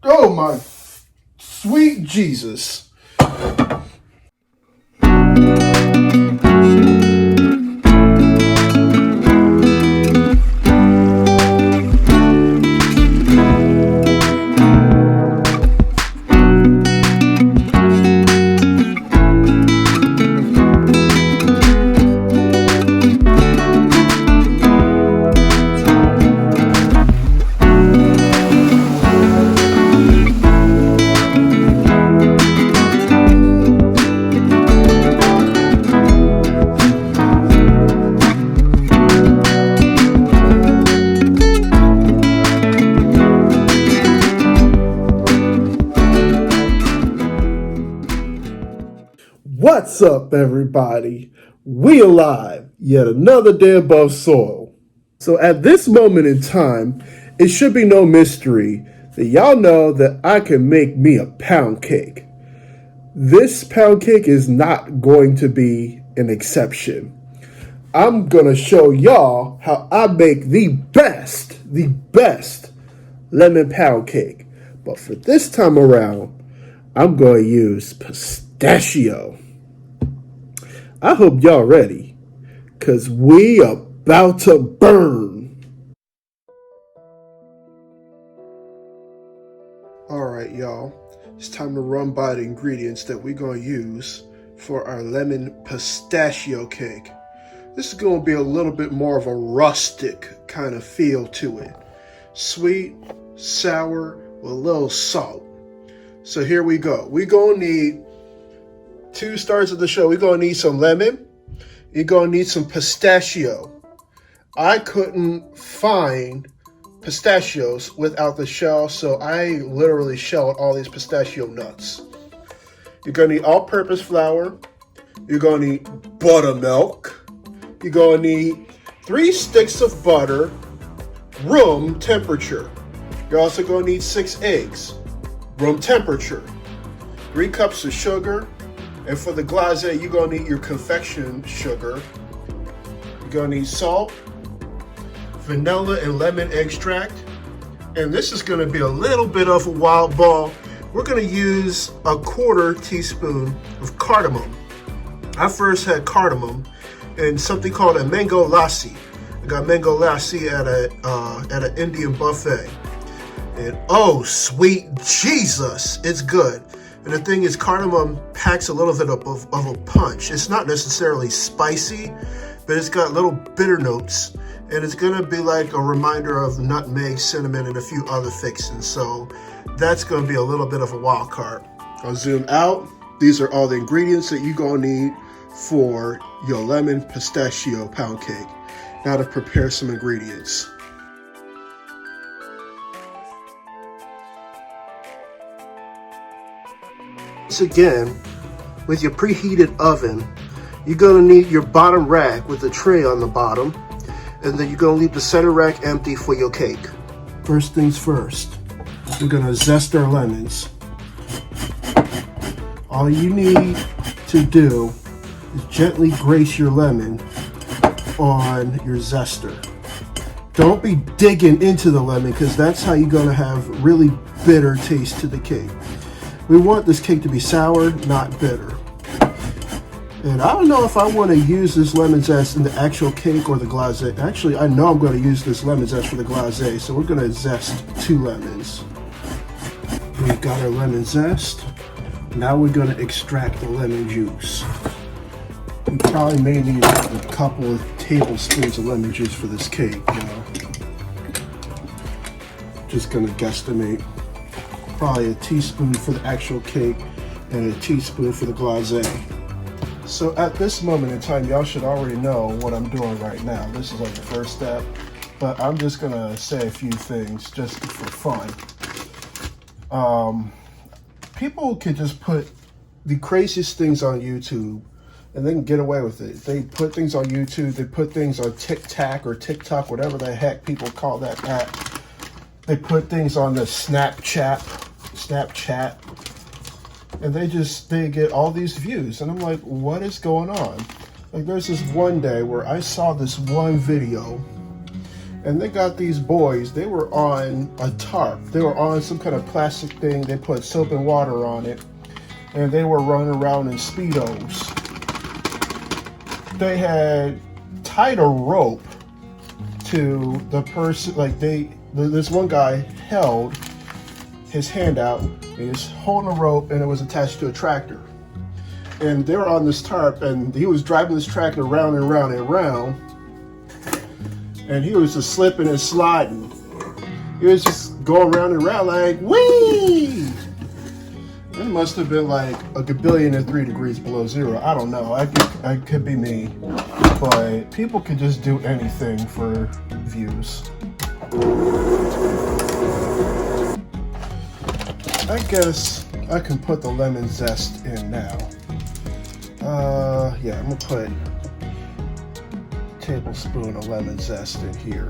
Oh my sweet Jesus. What's up, everybody? We alive, yet another day above soil. So at this moment in time, it should be no mystery that y'all know that I can make me a pound cake. This pound cake is not going to be an exception. I'm gonna show y'all how I make the best lemon pound cake. But for this time around, I'm gonna use pistachio. I hope y'all ready, cause we about to burn. Alright y'all, it's time to run by the ingredients that we're gonna use for our lemon pistachio cake. This is gonna be a little bit more of a rustic kind of feel to it. Sweet, sour, with a little salt. So here we go. We're gonna need 2 starts of the show. We're going to need some lemon. You're going to need some pistachio. I couldn't find pistachios without the shell, so I literally shelled all these pistachio nuts. You're going to need all-purpose flour. You're going to need buttermilk. You're going to need 3 sticks of butter, room temperature. You're also going to need 6 eggs, room temperature. 3 cups of sugar. And for the glazé, you're going to need your confection sugar. You're going to need salt, vanilla and lemon extract. And this is going to be a little bit of a wild ball. We're going to use a 1/4 teaspoon of cardamom. I first had cardamom in something called a mango lassi. I got mango lassi at an Indian buffet. And oh, sweet Jesus, it's good. And the thing is, cardamom packs a little bit of a punch. It's not necessarily spicy, but it's got little bitter notes. And it's gonna be like a reminder of nutmeg, cinnamon, and a few other fixings. So that's gonna be a little bit of a wild card. I'll zoom out. These are all the ingredients that you're gonna need for your lemon pistachio pound cake. Now to prepare some ingredients. Once again, with your preheated oven, you're going to need your bottom rack with a tray on the bottom, and then you're going to leave the center rack empty for your cake. First things first, we're going to zest our lemons. All you need to do is gently grace your lemon on your zester. Don't be digging into the lemon, because that's how you're going to have really bitter taste to the cake. We want this cake to be sour, not bitter. And I don't know if I want to use this lemon zest in the actual cake or the glazé. Actually, I know I'm going to use this lemon zest for the glazé, so we're going to zest 2 lemons. We've got our lemon zest. Now we're going to extract the lemon juice. We probably may need a couple of tablespoons of lemon juice for this cake, you know. Just going to guesstimate. Probably a teaspoon for the actual cake and a teaspoon for the glazé. So at this moment in time, y'all should already know what I'm doing right now. This is like the first step, but I'm just gonna say a few things just for fun. People can just put the craziest things on YouTube and they can get away with it. They put things on YouTube, they put things on TikTok or TikTok, whatever the heck people call that app. They put things on the Snapchat, and they get all these views. And I'm like, what is going on? Like, there's this one day where I saw this one video, And they got these boys, they were on a tarp. They were on some kind of plastic thing. They put soap and water on it. And they were running around in Speedos. They had tied a rope to the person, like this one guy held his hand out. He was holding a rope and it was attached to a tractor. And they were on this tarp and he was driving this tractor round and round and round. And he was just slipping and sliding. He was just going round and round like, whee! It must have been like 1,003 degrees below zero. I don't know. I could be me. But people could just do anything for views. I guess I can put the lemon zest in now. Yeah, I'm gonna put a tablespoon of lemon zest in here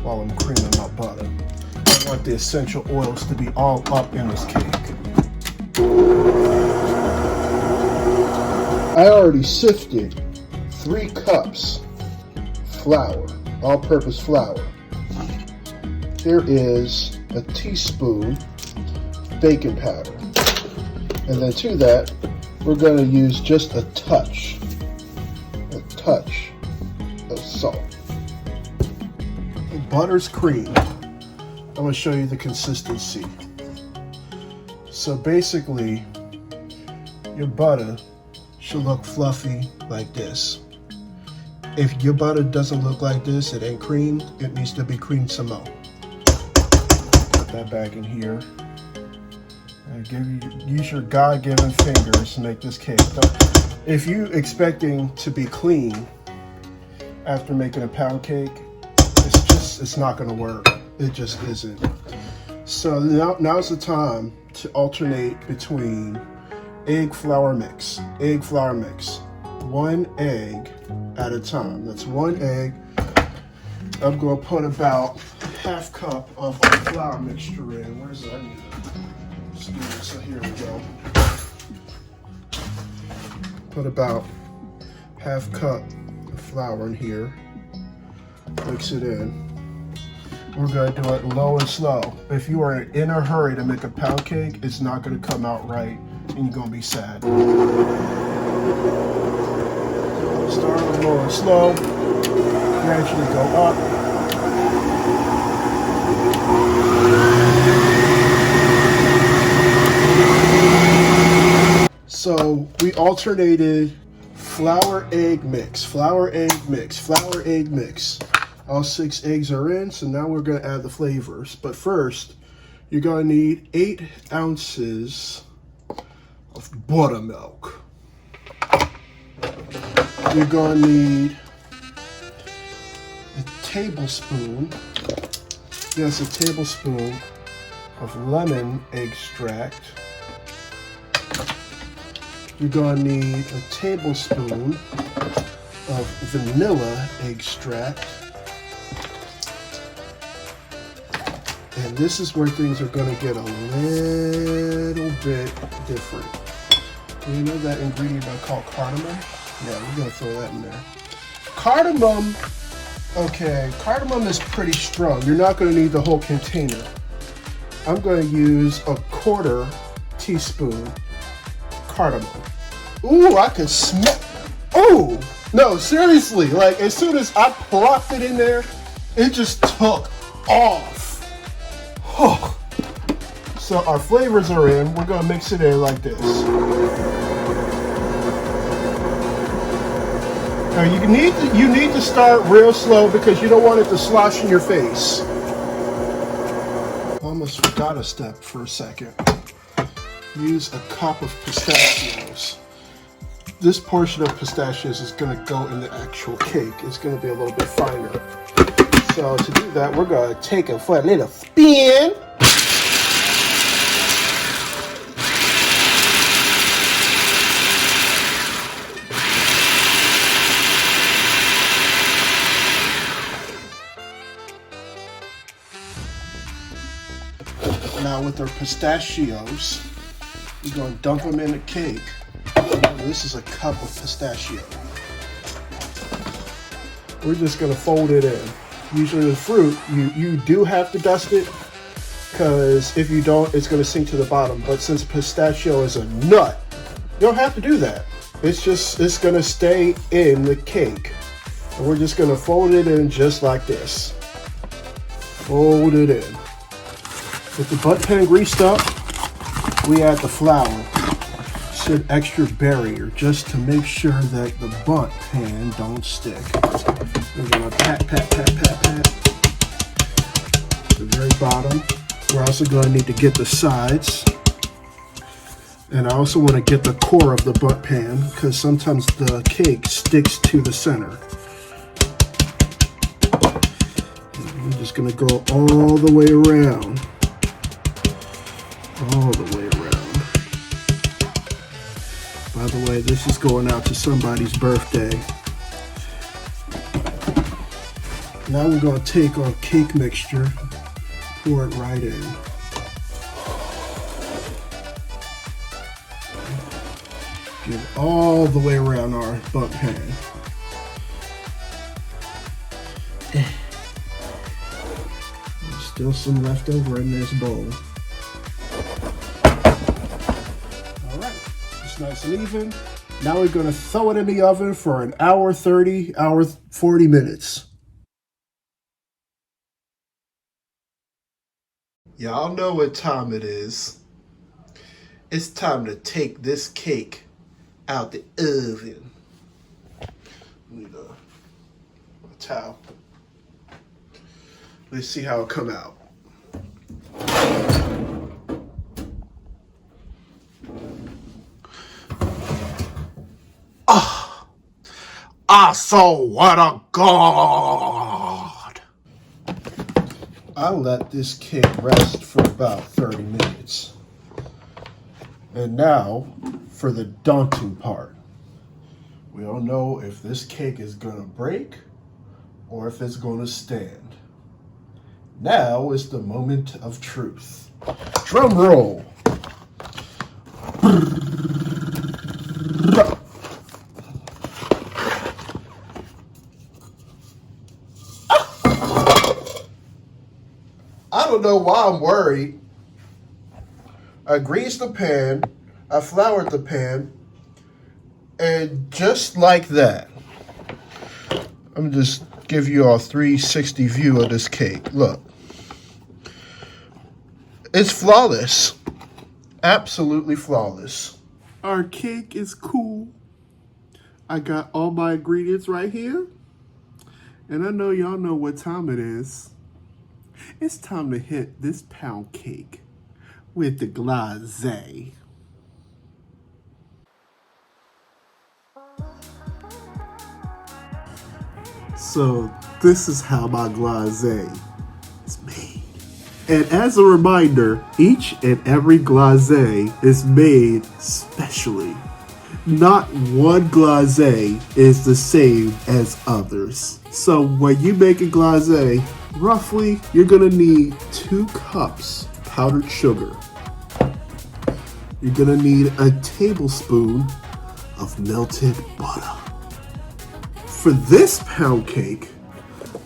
while I'm creaming my butter. I want the essential oils to be all up in this cake. I already sifted 3 cups flour, all-purpose flour. Here is a teaspoon baking powder. And then to that, we're going to use just a touch of salt. The butter's creamed. I'm going to show you the consistency. So basically, your butter should look fluffy like this. If your butter doesn't look like this, it ain't creamed, it needs to be creamed some more. Put that back in here. And use your God-given fingers to make this cake. If you're expecting to be clean after making a pound cake, it's not gonna work. It just isn't. So now's the time to alternate between egg flour mix. 1 egg at a time. That's 1 egg. I'm going to put about ½ cup of our flour mixture in. Where's that? So here we go. Put about ½ cup of flour in here. Mix it in. We're going to do it low and slow. If you are in a hurry to make a pound cake, it's not going to come out right and you're going to be sad. Start with low and slow, gradually go up. So we alternated flour, egg mix. All 6 eggs are in, so now we're going to add the flavors. But first, you're going to need 8 ounces of buttermilk. You're going to need a tablespoon of lemon extract. You're going to need a tablespoon of vanilla extract. And this is where things are going to get a little bit different. You know that ingredient I call cardamom? Yeah, we're going to throw that in there. Cardamom, okay, cardamom is pretty strong. You're not going to need the whole container. I'm going to use a 1/4 teaspoon cardamom. Ooh, I can smell. Ooh, no, seriously, like as soon as I plopped it in there, it just took off. Oh. So our flavors are in. We're going to mix it in like this. Now you need to start real slow because you don't want it to slosh in your face. Almost forgot a step for a second. Use a cup of pistachios. This portion of pistachios is going to go in the actual cake. It's going to be a little bit finer. So to do that, we're going to take it for a little spin. Now with our pistachios, we're going to dump them in the cake. This is a cup of pistachio. We're just going to fold it in. Usually the fruit, you do have to dust it, because if you don't, it's going to sink to the bottom. But since pistachio is a nut, you don't have to do that. It's going to stay in the cake. And we're just going to fold it in just like this. Fold it in. With the butt pan greased up, we add the flour. It's an extra barrier just to make sure that the butt pan don't stick. We're going to pat the very bottom. We're also going to need to get the sides. And I also want to get the core of the butt pan because sometimes the cake sticks to the center. And I'm just going to go all the way around. All the way around. By the way, this is going out to somebody's birthday. Now we're going to take our cake mixture, pour it right in. Give all the way around our butt pan. There's still some left over in this bowl. Nice and even. Now we're going to throw it in the oven for an hour 30, hour 40 minutes. Y'all know what time it is. It's time to take this cake out the oven. Need a towel. Let's see how it come out. So what a god! I let this cake rest for about 30 minutes. And now for the daunting part. We don't know if this cake is gonna break or if it's gonna stand. Now is the moment of truth. Drum roll. I don't know why I'm worried. I greased the pan, I floured the pan, and just like that, I'm just give you a 360 view of this cake. Look, it's flawless, absolutely flawless. Our cake is cool. I got all my ingredients right here, and I know y'all know what time it is. It's time to hit this pound cake with the glazé. So this is how my glazé is made. And as a reminder, each and every glazé is made specially. Not one glazé is the same as others. So when you make a glazé, roughly you're gonna need 2 cups powdered sugar. You're gonna need a tablespoon of melted butter. For this pound cake,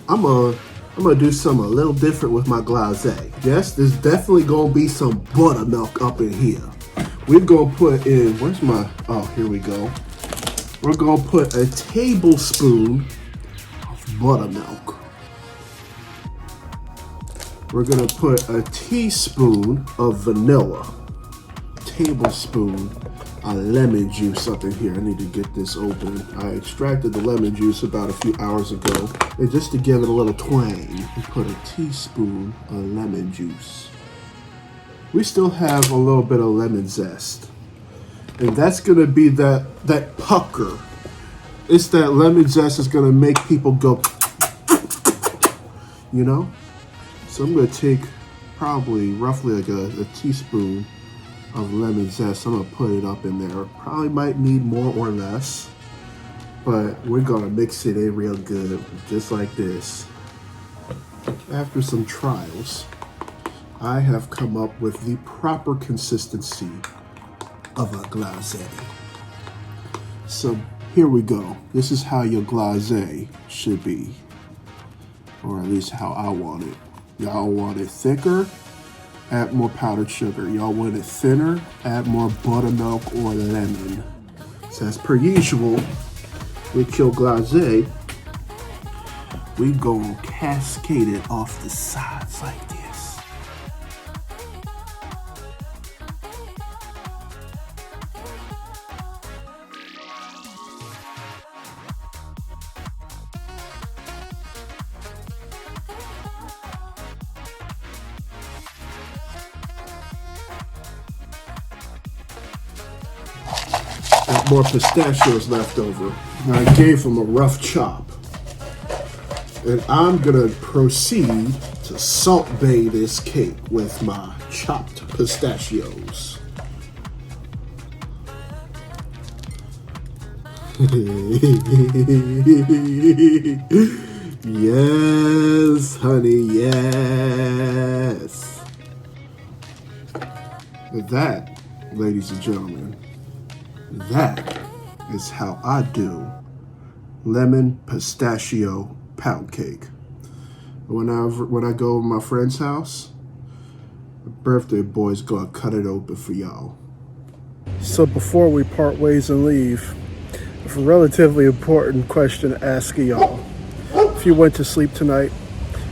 I'm gonna do something a little different with my glazé. Yes, there's definitely gonna be some buttermilk up in here. We're gonna put in, here we go. We're gonna put a tablespoon of buttermilk. We're gonna put a teaspoon of vanilla, tablespoon of lemon juice up in here. I need to get this open. I extracted the lemon juice about a few hours ago, and just to give it a little twang, we put a teaspoon of lemon juice. We still have a little bit of lemon zest, and that's gonna be that pucker. It's that lemon zest is gonna make people go, you know? So I'm gonna take probably roughly like a teaspoon of lemon zest. I'm gonna put it up in there. Probably might need more or less, but we're gonna mix it in real good, just like this. After some trials, I have come up with the proper consistency of a glazé. So here we go. This is how your glazé should be. or at least how I want it. Y'all want it thicker, add more powdered sugar. Y'all want it thinner, add more buttermilk or lemon. So as per usual, with your glazé, we gonna cascade it off the sides like this. Got more pistachios left over. And I gave them a rough chop. And I'm gonna proceed to salt bay this cake with my chopped pistachios. Yes, honey, yes. That, ladies and gentlemen, that is how I do lemon pistachio pound cake. When I go to my friend's house, the birthday boy's gonna cut it open for y'all. So before we part ways and leave, I have a relatively important question to ask y'all. If you went to sleep tonight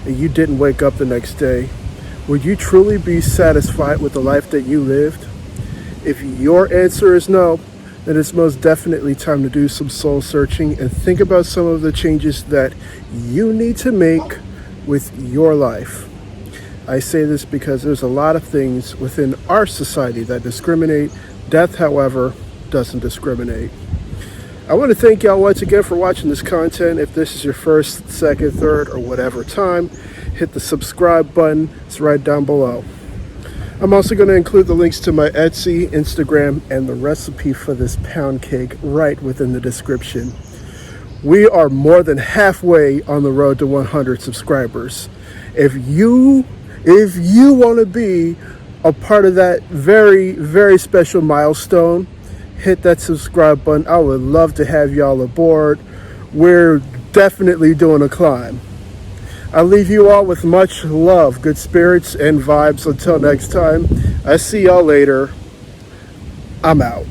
and you didn't wake up the next day, would you truly be satisfied with the life that you lived? If your answer is no, then it's most definitely time to do some soul searching and think about some of the changes that you need to make with your life. I say this because there's a lot of things within our society that discriminate. Death, however, doesn't discriminate. I want to thank y'all once again for watching this content. If this is your first, second, third, or whatever time, hit the subscribe button. It's right down below. I'm also going to include the links to my Etsy, Instagram, and the recipe for this pound cake right within the description. We are more than halfway on the road to 100 subscribers. If you want to be a part of that very, very special milestone, hit that subscribe button. I would love to have y'all aboard. We're definitely doing a climb. I leave you all with much love, good spirits, and vibes. Until next time, I see y'all later. I'm out.